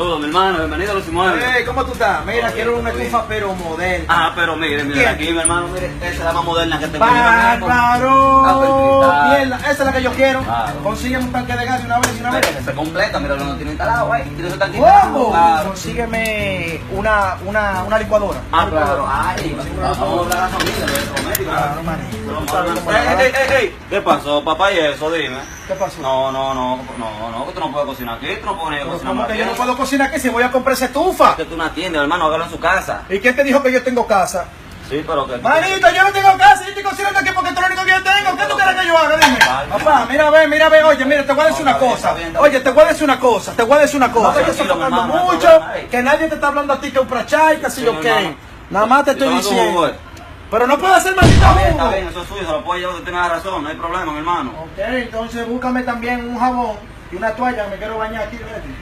Saludos, mi hermano, bienvenido a Los Inmuebles. ¿Cómo tú estás? Mira, quiero una estufa pero moderna. Ah, pero mire, aquí, mi hermano, mire, esa es la más moderna que tengo. ¡Bárbaro! Mierda, esa es la que yo quiero. Claro. Consígueme un tanque de gas de una vez, Se completa, mira, lo tiene instalado ahí. Tiene su tanquito. ¿Cómo? Claro. Consígueme una licuadora. Ah, claro. Ay, vamos a hablar a la familia de eso, médico. Claro, manito. Tú sabes cómo Ey, ¿qué pasó, papá? Y eso, dime. ¿Qué pasó? No, que tú no puedes cocinar aquí, tú no puedes venir a cocinar ¿Cómo más que yo no bien. puedo cocinar aquí si voy a comprar esa estufa? Que tú no atiendes, hermano, hágalo en su casa. ¿Y quién te dijo que yo tengo casa? Sí, pero que... Manito, yo no tengo casa, yo estoy cocinando aquí porque esto es lo único que yo tengo. ¿Qué tú quieres que yo haga? Dime. Vale. Papá, mira, ve, oye, mira, te voy a decir una cosa. Oye, te voy a decir una cosa, te voy a decir una cosa. Yo estoy tranquilo, mi sofocando hermano, mucho, no hay problema. que nadie te está hablando a ti que un prachay, que si Sí, yo mi qué. hermano. Nada más te Y estoy tomando un diciendo. jugo. Pero no puedo hacer maldito Está jugo. bien, eso es suyo, se lo puede llevar, usted tiene la razón, no hay problema, mi hermano. Ok, entonces búscame también un jabón y una toalla, me quiero bañar aquí. Vete.